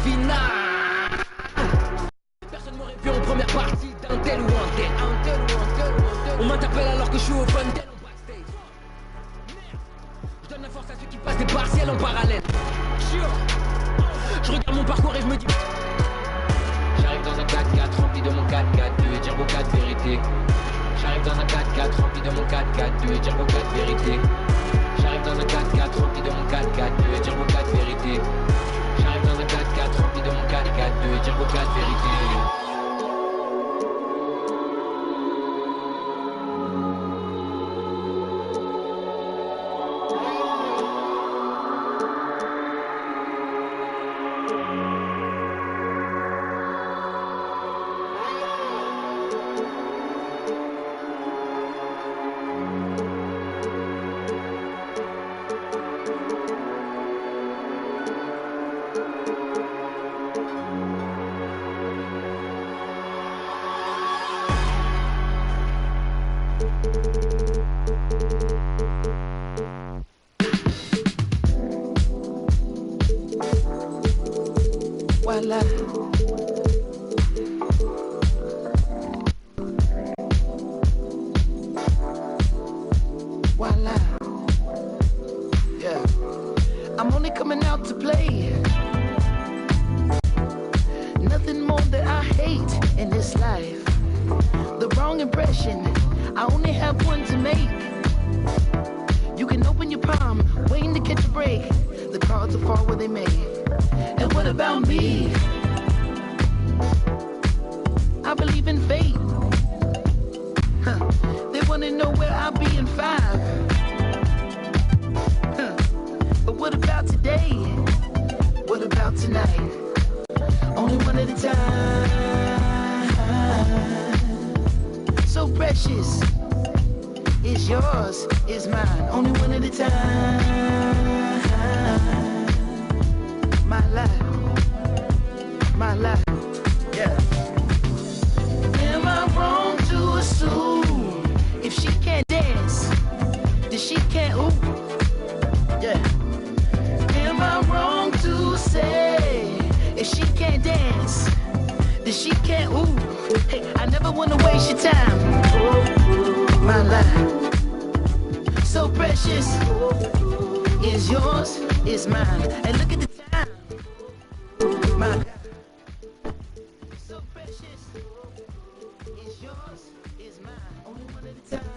finale. Personne m'aurait vu en première partie d'un tel ou un tel. On m'interpelle alors que je suis au fun tel en backstage. Je donne la force à ceux qui passent des partiels en parallèle. Je regarde mon parcours et je me dis j'arrive dans un 4x4 rempli de mon 4x4 turbo 4 vérité. J'arrive dans un 4x4 rempli de mon 4x4 turbo 4 vérité. J'arrive dans un 4x4 rempli de mon 4x4 turbo 4 vérité. J'arrive dans un 4x4 rempli de mon 4x4 turbo 4 vérité. Voila. Voila. Yeah. I'm only coming out to play. Nothing more that I hate in this life. The wrong impression, I only have one to make. You can open your palm, waiting to catch a break. The cards will fall where they may. And what about me? I believe in fate. They wanna know where I'll be in 5. But what about today? What about tonight? Only one at a time. So precious. It's yours, it's mine. Only one at a time. My life, yeah. Am I wrong to assume if she can't dance, then she can't ooh? Yeah. Am I wrong to say if she can't dance, then she can't ooh? Hey, I never wanna waste your time. My life, so precious, is yours, is mine. And look at the time. My life, so precious, is yours, is mine. Only one at a time.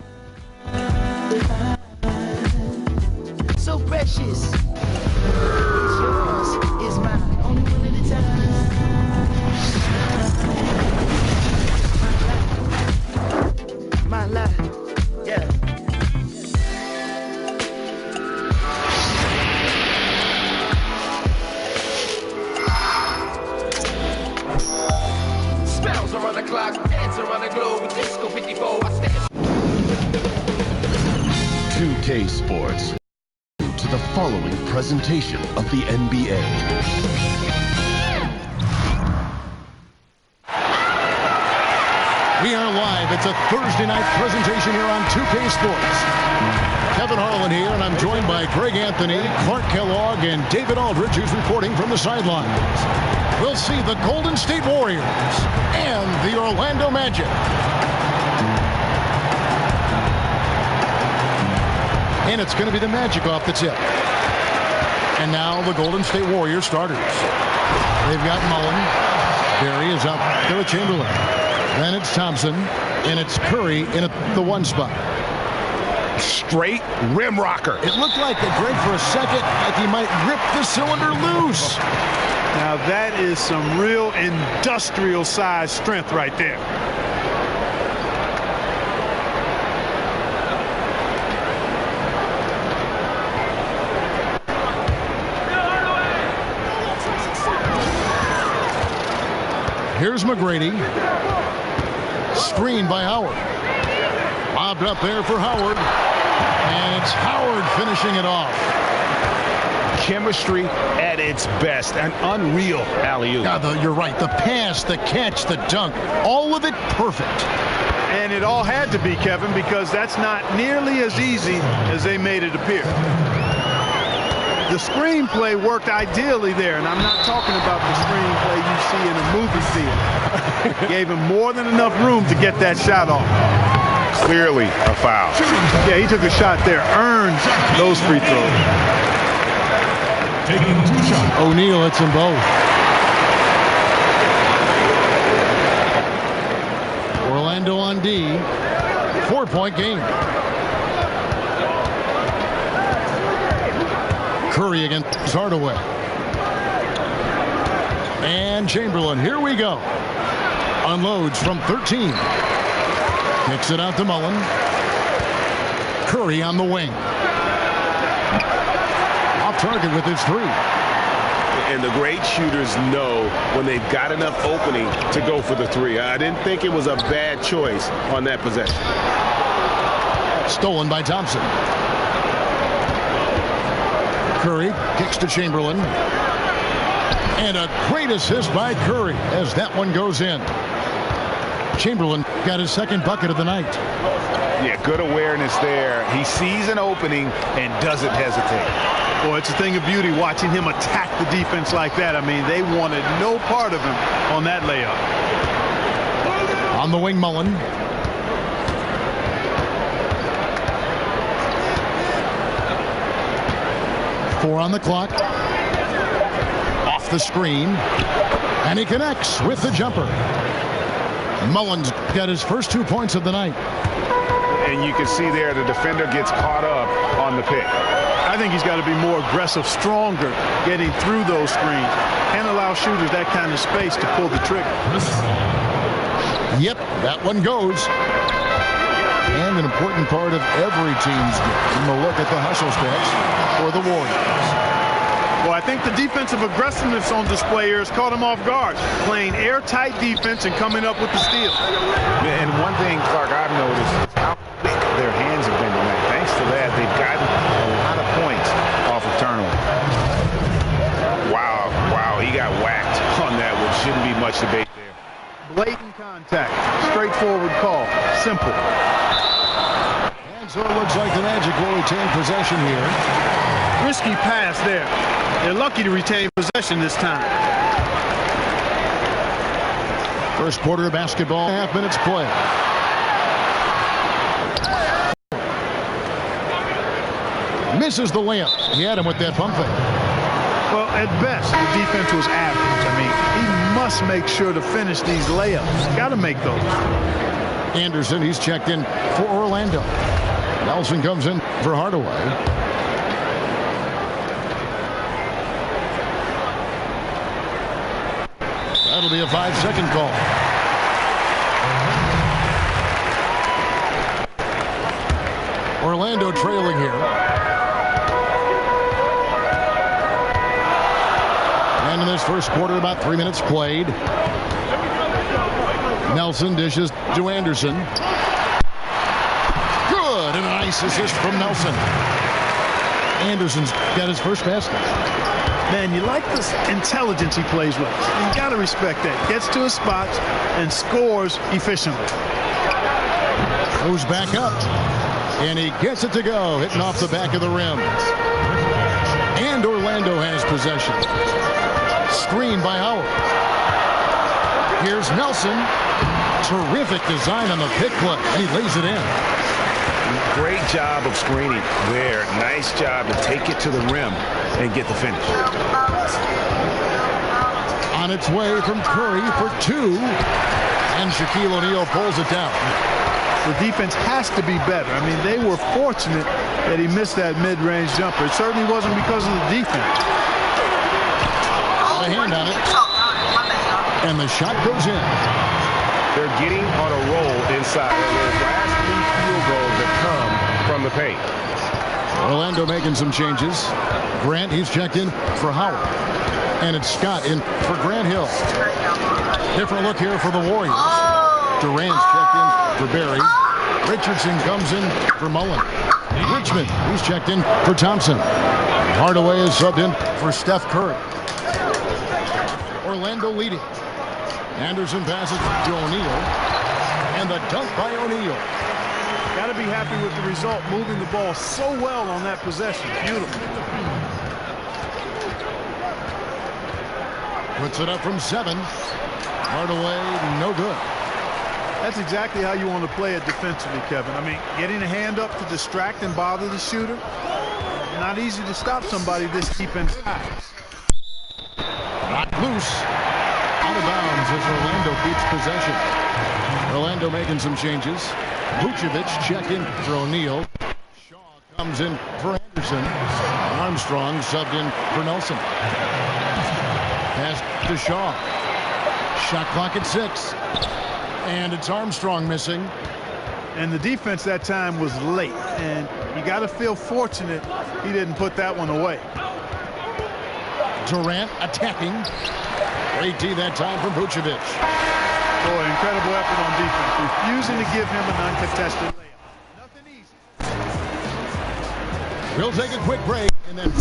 So precious, is yours, is mine. Only one at a time. My life, yeah. Spells around the clock, dance around the globe, disco 54, I stand. 2K Sports to the following presentation of the NBA. We are live. It's a Thursday night presentation here on 2K Sports. Kevin Harlan here, and I'm joined by Greg Anthony, Clark Kellogg, and David Aldridge, who's reporting from the sidelines. We'll see the Golden State Warriors and the Orlando Magic. And it's going to be the Magic off the tip. And now the Golden State Warriors starters. They've got Mullen. Barry is up there with Chamberlain. Then it's Thompson, and it's Curry in at the 1 spot. Straight rim rocker. It looked like it, Greg, for a second, like he might rip the cylinder loose. Now that is some real industrial size strength right there. Here's McGrady. Screened by Howard. Lobbed up there for Howard. And it's Howard finishing it off. Chemistry at its best. An unreal alley-oop. Yeah, you're right. The pass, the catch, the dunk. All of it perfect. And it all had to be, Kevin, because that's not nearly as easy as they made it appear. The screenplay worked ideally there, and I'm not talking about the screenplay you see in a movie theater. Gave him more than enough room to get that shot off. Clearly a foul. Yeah, he took a shot there, earned those free throws. Taking 2 shots. O'Neal hits them both. Orlando on D. 4-point game. Curry against Hardaway. And Chamberlain, here we go. Unloads from 13. Kicks it out to Mullen. Curry on the wing. Off target with his 3. And the great shooters know when they've got enough opening to go for the 3. I didn't think it was a bad choice on that possession. Stolen by Thompson. Curry kicks to Chamberlain. And a great assist by Curry as that one goes in. Chamberlain got his 2nd bucket of the night. Yeah, good awareness there. He sees an opening and doesn't hesitate. Boy, it's a thing of beauty watching him attack the defense like that. I mean, they wanted no part of him on that layup. On the wing, Mullen. Four on the clock. Off the screen. And he connects with the jumper. Mullen's got his first 2 points of the night. And you can see there the defender gets caught up on the pick. I think he's got to be more aggressive, stronger, getting through those screens. Can't allow shooters that kind of space to pull the trigger. Yep, that one goes. And an important part of every team's game. A look at the hustle stats for the Warriors. Well, I think the defensive aggressiveness on display here has caught him off guard. Playing airtight defense and coming up with the steal. And one thing, Clark, I've noticed is how quick their hands have been tonight. Thanks to that, they've gotten a lot of points off of turnover. Wow, he got whacked on that, which shouldn't be much debate there. Blatant contact, straightforward call, simple. And so it looks like the Magic will retain possession here. Risky pass there. They're lucky to retain possession this time. First quarter of basketball, 0.5 minutes play. Misses the layup. He had him with that pump fake. Well, at best, the defense was average. I mean, he must make sure to finish these layups. Got to make those. Anderson, he's checked in for Orlando. Nelson comes in for Hardaway. That'll be a 5-second call. Orlando trailing here. And in this first quarter, about 3 minutes played. Nelson dishes to Anderson. Good, and a nice assist from Nelson. Anderson's got his first basket. Man, you like this intelligence he plays with. You got to respect that. Gets to his spots and scores efficiently. Goes back up. And he gets it to go, hitting off the back of the rim. And Orlando has possession. Screen by Howard. Here's Nelson. Terrific design on the pick play. And he lays it in. Great job of screening there. Nice job to take it to the rim and get the finish. On its way from Curry for 2. And Shaquille O'Neal pulls it down. The defense has to be better. I mean, they were fortunate that he missed that mid-range jumper. It certainly wasn't because of the defense. A hand on it. And the shot goes in. They're getting on a roll inside. There's last 3 field goals that come from the paint. Orlando making some changes. Grant, he's checked in for Howard. And it's Scott in for Grant Hill. Different look here for the Warriors. Durant's checked in for Barry. Richardson comes in for Mullen. Richmond, he's checked in for Thompson. Hardaway is subbed in for Steph Curry. Orlando leading. Anderson passes to O'Neal. And the dunk by O'Neal. Got to be happy with the result, moving the ball so well on that possession. Beautiful. Puts it up from 7. Hardaway, no good. That's exactly how you want to play it defensively, Kevin. I mean, getting a hand up to distract and bother the shooter. Not easy to stop somebody this deep inside. Not loose. Out of bounds as Orlando keeps possession. Orlando making some changes. Vucevic checked in for O'Neal. Shaw comes in for Anderson. Armstrong subbed in for Nelson. Pass to Shaw. Shot clock at 6. And it's Armstrong missing. And the defense that time was late. And you got to feel fortunate he didn't put that one away. Durant attacking. Great D that time from Vucevic. Boy, incredible effort on defense. Refusing to give him an uncontested layup. Nothing easy. We'll take a quick break and then...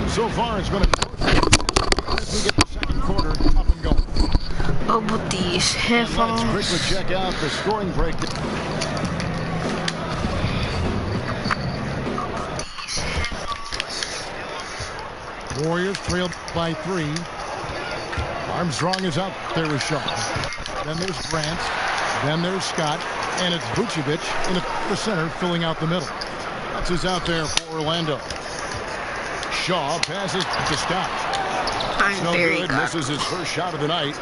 So far, it's been a as we get the second quarter up and going. Oh, but these headphones. Let's quickly check out the scoring break. Warriors trailed by 3. Armstrong is out there with Shaw. Then there's Grant. Then there's Scott. And it's Vucevic in the center filling out the middle. That's who's out there for Orlando. Shaw passes to Scott. No good. Misses his first shot of the night.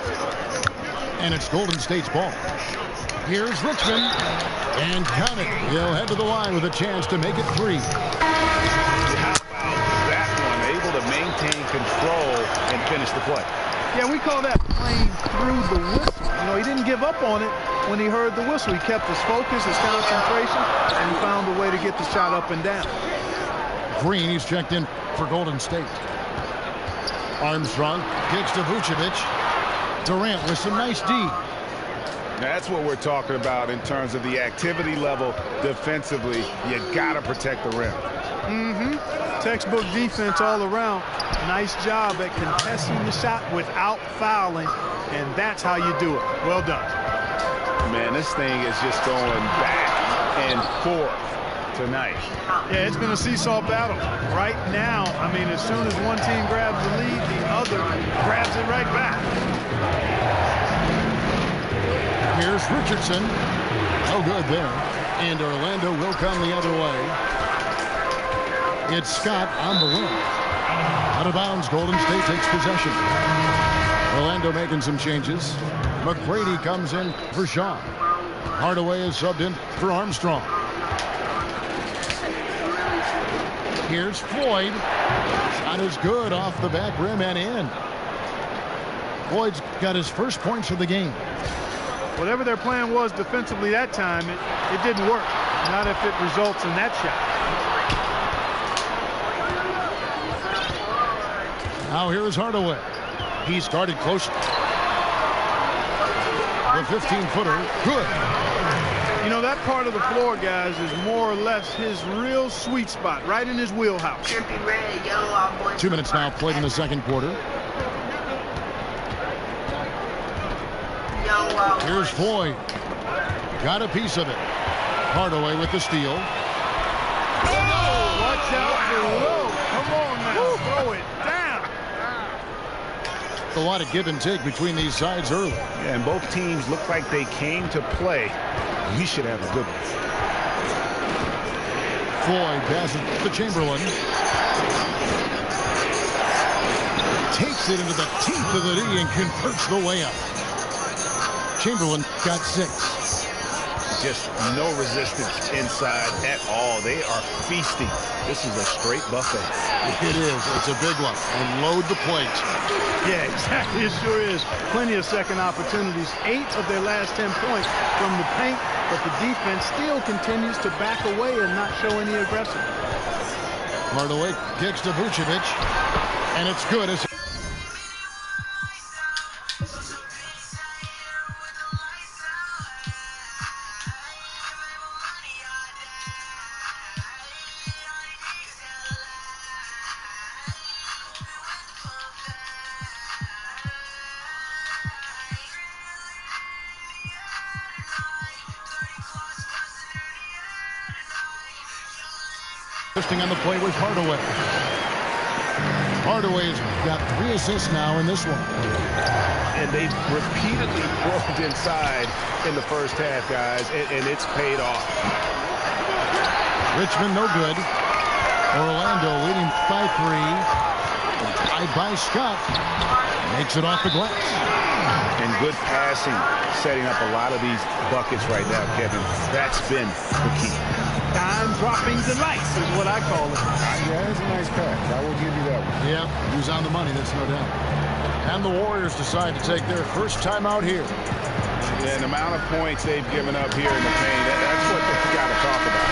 And it's Golden State's ball. Here's Richmond. And count it. He'll head to the line with a chance to make it 3. How about that one? Able to maintain control and finish the play. Yeah, we call that playing through the whistle. You know, he didn't give up on it when he heard the whistle. He kept his focus, his concentration, and he found a way to get the shot up and down. Green, he's checked in for Golden State. Armstrong kicks to Vucevic. Durant with some nice D. That's what we're talking about in terms of the activity level defensively. You got to protect the rim. Textbook defense all around. Nice job at contesting the shot without fouling, and that's how you do it. Well done. Man, this thing is just going back and forth tonight. Yeah, it's been a seesaw battle. Right now, I mean, as soon as one team grabs the lead, the other grabs it right back. Here's Richardson. No good there. And Orlando will come the other way. It's Scott on the wing. Out of bounds, Golden State takes possession. Orlando making some changes. McGrady comes in for Shaw. Hardaway is subbed in for Armstrong. Here's Floyd. Shot is good off the back rim and in. Floyd's got his first points of the game. Whatever their plan was defensively that time, it didn't work. Not if it results in that shot. Now here is Hardaway. He's guarded close. The 15-footer, good. You know, that part of the floor, guys, is more or less his real sweet spot, right in his wheelhouse. 2 minutes now played in the second quarter. Here's Floyd. Got a piece of it. Hardaway with the steal. Watch out for Lowe. Come on now, throw it down. A lot of give and take between these sides early. Yeah, and both teams look like they came to play. We should have a good one. Floyd passes to Chamberlain. Takes it into the teeth of the D and converts the layup. Chamberlain got 6. Just no resistance inside at all. They are feasting. This is a straight buffet. It is. It's a big one. And load the plate. Yeah, exactly. It sure is. Plenty of second opportunities. 8 of their last 10 points from the paint, but the defense still continues to back away and not show any aggression. Hardaway kicks to Vucevic. And it's good as on the play was Hardaway. Hardaway's got 3 assists now in this one. And they've repeatedly broke inside in the first half, guys, and it's paid off. Richmond no good. Orlando leading by 3. Tied by Scott. Makes it off the glass. And good passing, setting up a lot of these buckets right now, Kevin. That's been the key. Time-dropping delights is what I call it. Yeah, that's a nice pass. I will give you that one. Yeah, he was on the money, that's no doubt. And the Warriors decide to take their first time out here. Yeah, and the amount of points they've given up here in the paint, that's what we got to talk about.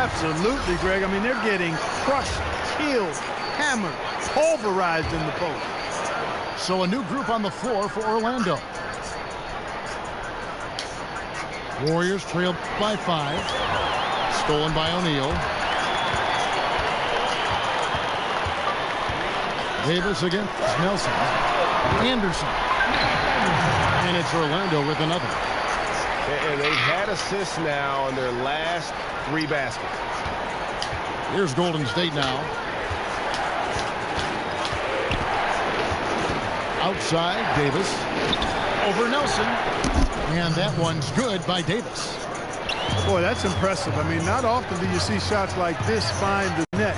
Absolutely, Greg. I mean, they're getting crushed, killed, hammered, pulverized in the post. So a new group on the floor for Orlando. Warriors trailed by 5. Stolen by O'Neal. Davis against Nelson. Anderson. And it's Orlando with another. And they've had assists now in their last 3 baskets. Here's Golden State now. Outside, Davis. Over Nelson. And that one's good by Davis. Boy, that's impressive. I mean, not often do you see shots like this find the net.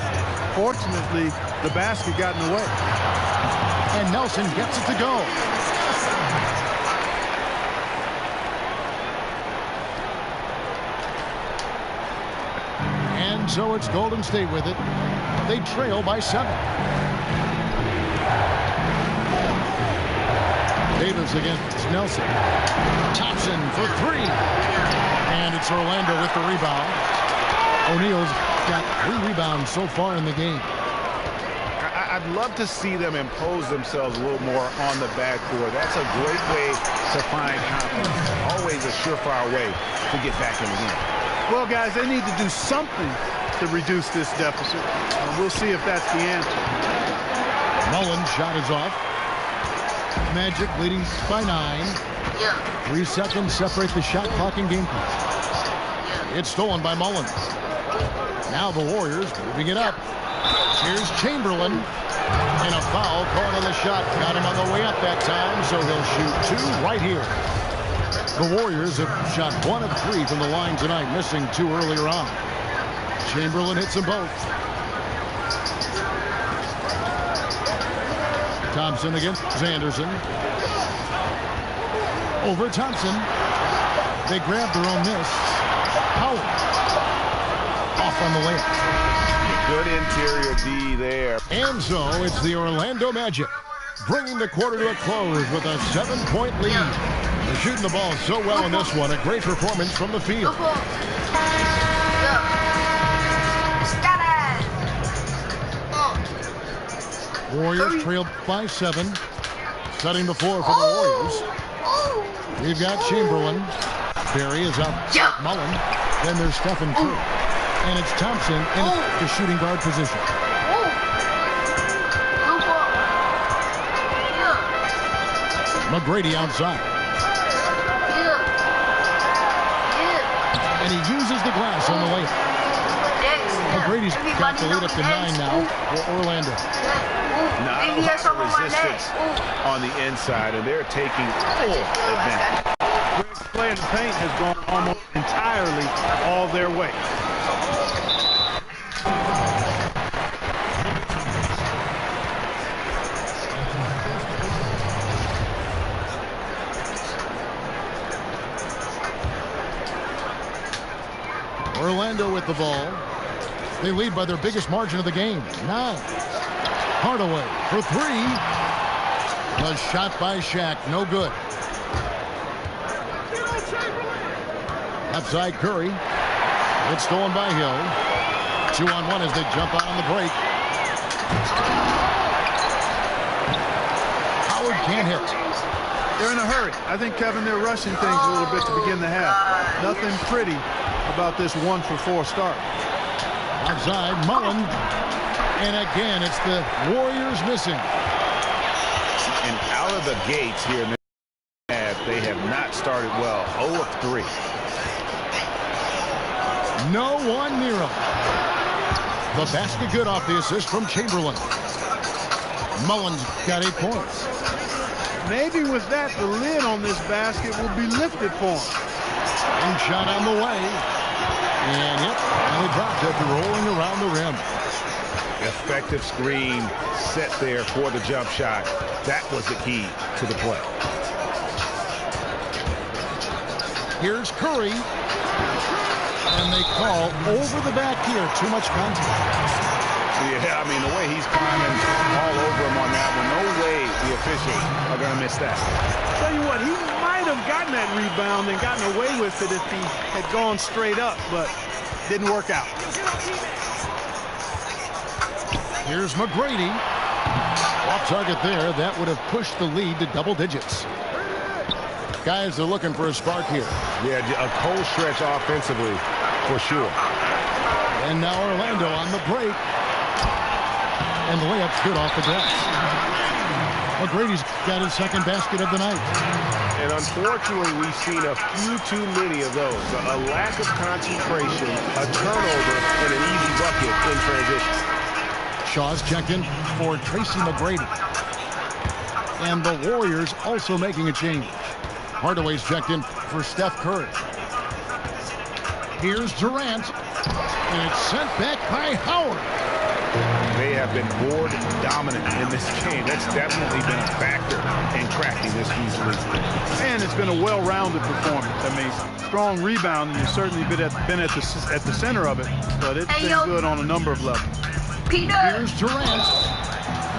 Fortunately, the basket got in the way. And Nelson gets it to go. And so it's Golden State with it. They trail by 7. Davis against Nelson. Thompson for 3. And it's Orlando with the rebound. O'Neal's got 3 rebounds so far in the game. I'd love to see them impose themselves a little more on the backboard. That's a great way to find confidence. Always a surefire way to get back in the game. Well, guys, they need to do something to reduce this deficit. We'll see if that's the answer. Mullen's shot is off. Magic leading by 9. 3 seconds separate the shot clock and game clock. It's stolen by Mullen. Now the Warriors moving it up. Here's Chamberlain. And a foul called on the shot. Got him on the way up that time, so he'll shoot 2 right here. The Warriors have shot 1 of 3 from the line tonight, missing 2 earlier on. Chamberlain hits them both. Thompson against Anderson. Over Thompson. They grab their own miss. Howard. Off on the layup. Good interior D there. And so it's the Orlando Magic bringing the quarter to a close with a 7-point lead. They're shooting the ball so well in this one. A great performance from the field. Warriors trailed by 7. Setting the floor for the Warriors. We've got Chamberlain. Barry is out. Mullen. Then there's Stephen Curry. And it's Thompson in the shooting guard position. McGrady outside. And he uses the glass on the layup. McGrady's got the lead up to 9 now for Orlando. Not a lot of resistance on the inside, and they're taking full advantage. Greg's play in the paint has gone almost entirely all their way. Orlando with the ball. They lead by their biggest margin of the game, 9. Hardaway for 3. A shot by Shaq, no good. Outside Curry. It's stolen by Hill. 2-on-1 as they jump out on the break. can't hit. They're in a hurry. I think, Kevin, they're rushing things a little bit to begin the half. Nothing pretty about this 1-for-4 start. Outside, Mullen. And again, it's the Warriors missing. And out of the gates here in the half, they have not started well. 0 of 3. No one near him. The basket good off the assist from Chamberlain. Mullen's got 8 points. Maybe with that, the lid on this basket will be lifted for him. And shot on the way. And yep, finally dropped after rolling around the rim. Effective screen set there for the jump shot. That was the key to the play. Here's Curry. And they call over the back here. Too much contact. Yeah, I mean, the way he's climbing all over him on that one, no way the officials are going to miss that. Tell you what, he might have gotten that rebound and gotten away with it if he had gone straight up, but didn't work out. Here's McGrady. Off target there. That would have pushed the lead to double digits. Guys are looking for a spark here. Yeah, a cold stretch offensively, for sure. And now Orlando on the break. And the layup's good off the glass. McGrady's got his second basket of the night. And unfortunately, we've seen a few too many of those. A lack of concentration, a turnover, and an easy bucket in transition. Shaw's checked in for Tracy McGrady. And the Warriors also making a change. Hardaway's checked in for Steph Curry. Here's Durant. And it's sent back by Howard. They have been board dominant in this game. That's definitely been a factor in cracking this easily. And it's been a well-rounded performance. I mean, strong rebounding has certainly been at the center of it, but it's been good on a number of levels. Here's Durant.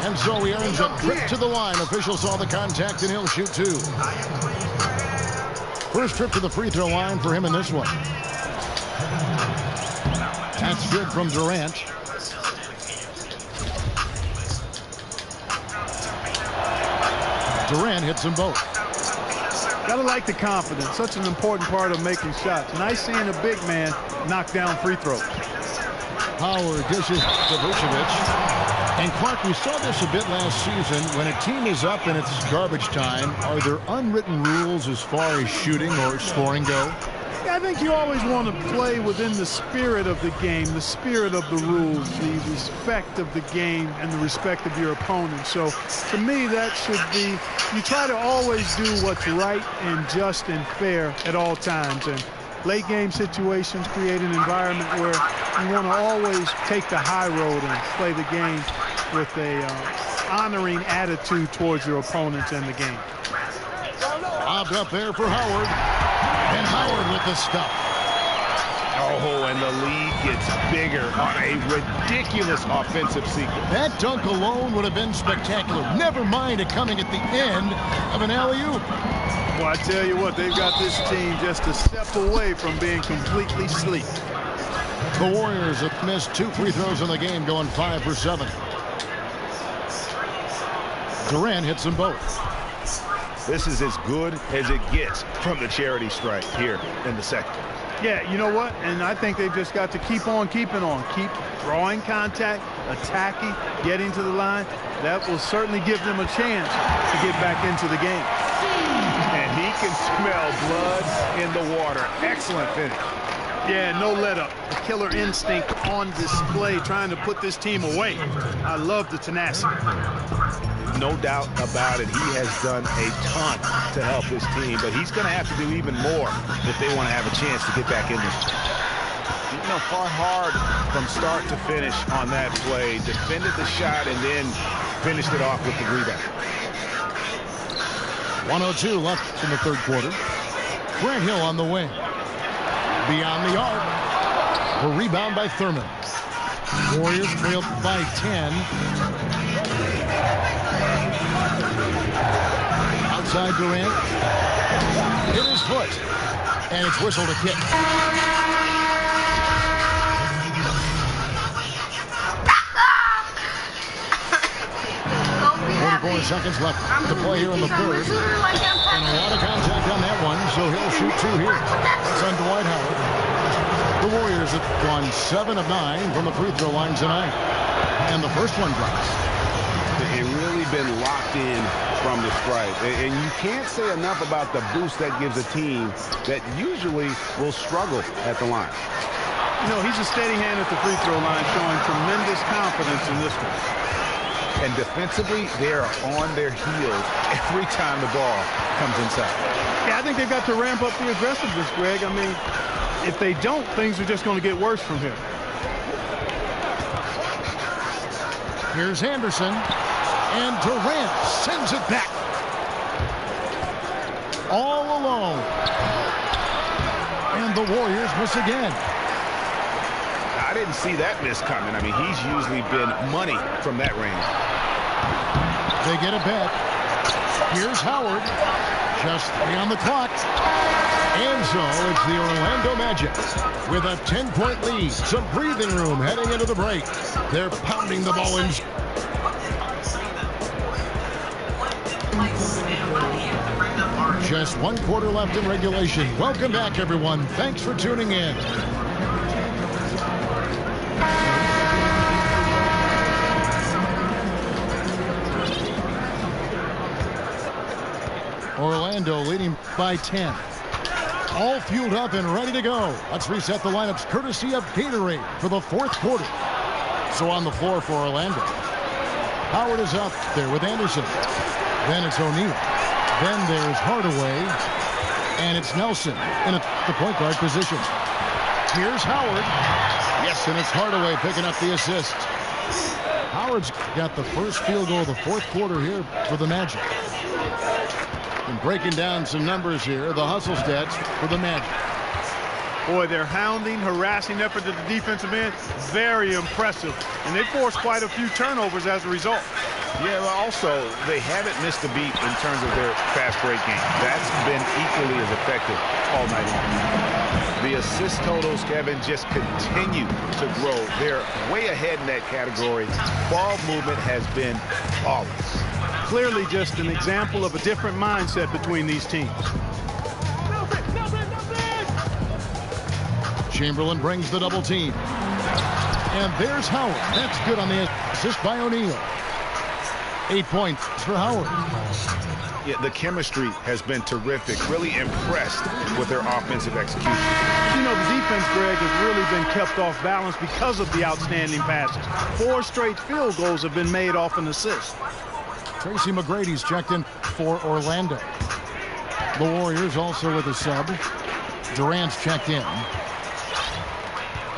And so he earns a trip to the line. Official saw the contact, and he'll shoot 2. First trip to the free throw line for him in this one. That's good from Durant. Durant hits them both. Gotta like the confidence. Such an important part of making shots. Nice seeing a big man knock down free throws. Howard dishes to Vucevic. And Clark, we saw this a bit last season. When a team is up and it's garbage time, are there unwritten rules as far as shooting or scoring go? I think you always want to play within the spirit of the game, the spirit of the rules, the respect of the game, and the respect of your opponent. So, to me, that should be, you try to always do what's right and just and fair at all times. And late game situations create an environment where you want to always take the high road and play the game with a honoring attitude towards your opponents and the game. Lobbed up there for Howard. And Howard with the stuff. Oh, and the lead gets bigger on a ridiculous offensive sequence. That dunk alone would have been spectacular. Never mind it coming at the end of an alley-oop. Well, I tell you what, they've got this team just a step away from being completely sleek. The Warriors have missed 2 free throws in the game, going 5 for 7. Durant hits them both. This is as good as it gets from the charity strike here in the second. Yeah, you know what? And I think they've just got to keep on keeping on. Keep drawing contact, attacking, getting to the line. That will certainly give them a chance to get back into the game. And he can smell blood in the water. Excellent finish. Yeah, no let up. The killer instinct on display, trying to put this team away. I love the tenacity. No doubt about it. He has done a ton to help his team, but he's going to have to do even more if they want to have a chance to get back in this. You know, fought hard from start to finish on that play. Defended the shot and then finished it off with the rebound. 1:02 left in the third quarter. Grant Hill on the wing. Beyond the arc. A rebound by Thurman. Warriors trailed by 10. Outside Durant. Hit his foot. And it's whistled a kick. 24 seconds left to play here in the third. And a lot of contact on that one, so he'll shoot two here. It's on Dwight Howard. The Warriors have gone 7 of 9 from the free throw line tonight. And the first one drops. It really been locked in from the stripe. And you can't say enough about the boost that gives a team that usually will struggle at the line. You know, he's a steady hand at the free throw line, showing tremendous confidence in this one. And defensively, they are on their heels every time the ball comes inside. Yeah, I think they've got to ramp up the aggressiveness, Greg. I mean, if they don't, things are just going to get worse from here. Here's Anderson, and Durant sends it back. All alone. And the Warriors miss again. I didn't see that miss coming. I mean, he's usually been money from that range. They get it back. Here's Howard. Just 3 on the clock. And so it's the Orlando Magic with a 10-point lead. Some breathing room heading into the break. They're pounding the ball in. Just 1 quarter left in regulation. Welcome back, everyone. Thanks for tuning in. Orlando leading by 10. All fueled up and ready to go. Let's reset the lineups courtesy of Gatorade for the 4th quarter. So on the floor for Orlando. Howard is up there with Anderson. Then it's O'Neal. Then there's Hardaway. And it's Nelson in the point guard position. Here's Howard. Yes, and it's Hardaway picking up the assist. Howard's got the first field goal of the 4th quarter here for the Magic. And breaking down some numbers here, the hustle stats for the Magic. Boy, their hounding, harassing effort at the defensive end, very impressive. And they forced quite a few turnovers as a result. Yeah, well, also, they haven't missed a beat in terms of their fast break game. That's been equally as effective all night long. The assist totals, Kevin, just continue to grow. They're way ahead in that category. Ball movement has been flawless. Clearly just an example of a different mindset between these teams. Chamberlain brings the double team. And there's Howard. That's good on the assist by O'Neal. 8 points for Howard. Yeah, the chemistry has been terrific. Really impressed with their offensive execution. You know, the defense, Greg, has really been kept off balance because of the outstanding passes. 4 straight field goals have been made off an assist. Tracy McGrady's checked in for Orlando. The Warriors also with a sub. Durant's checked in.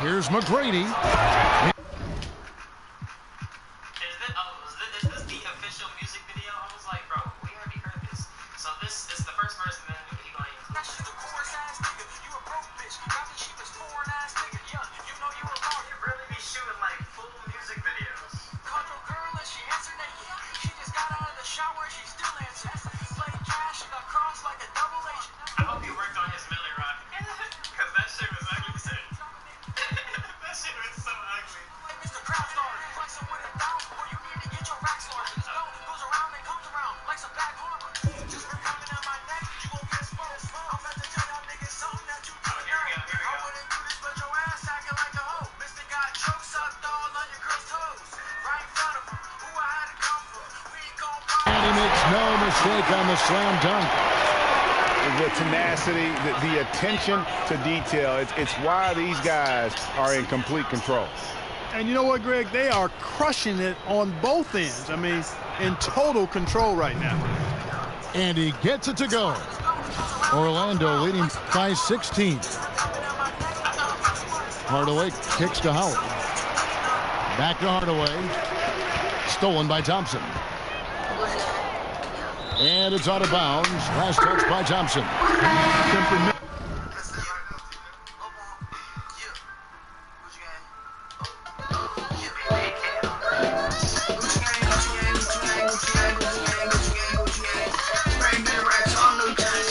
Here's McGrady. Is this the official music video? I was like, bro, we already heard this. So this is the first verse, and then he gonna include. That's just a chorus ass nigga. You a broke bitch. Got me cheap as foreign ass nigga. Yeah, you know you a law. You really be shooting like full music videos. Called your girl and she answered naked. She just got out of the shower and she still answered. Played cash and got crossed like a double agent. I hope he worked on his Millie Rock. Because that shit was ugly shit. That shit was so ugly. Like Mr. Crowdstar, flexing with a down before you need to get your rack started. Goes around and comes around like some bad karma. Just for coming at my neck, you gon' get exposed. I'm about to tell y'all niggas something that you don't know. I wouldn't do this, but your ass acting like a hoe. Mr. got choke sucked all on your girl's toes. Right in front of him, who I had to come for. We ain't gon' buy. And he makes no mistake on the slam dunk. The tenacity, the attention to detail, it's why these guys are in complete control. And you know what, Greg? They are crushing it on both ends. I mean, in total control right now. And he gets it to go. Orlando leading by 16. Hardaway kicks to Howard. Back to Hardaway. Stolen by Thompson. And it's out of bounds. Last touch by Thompson. Simply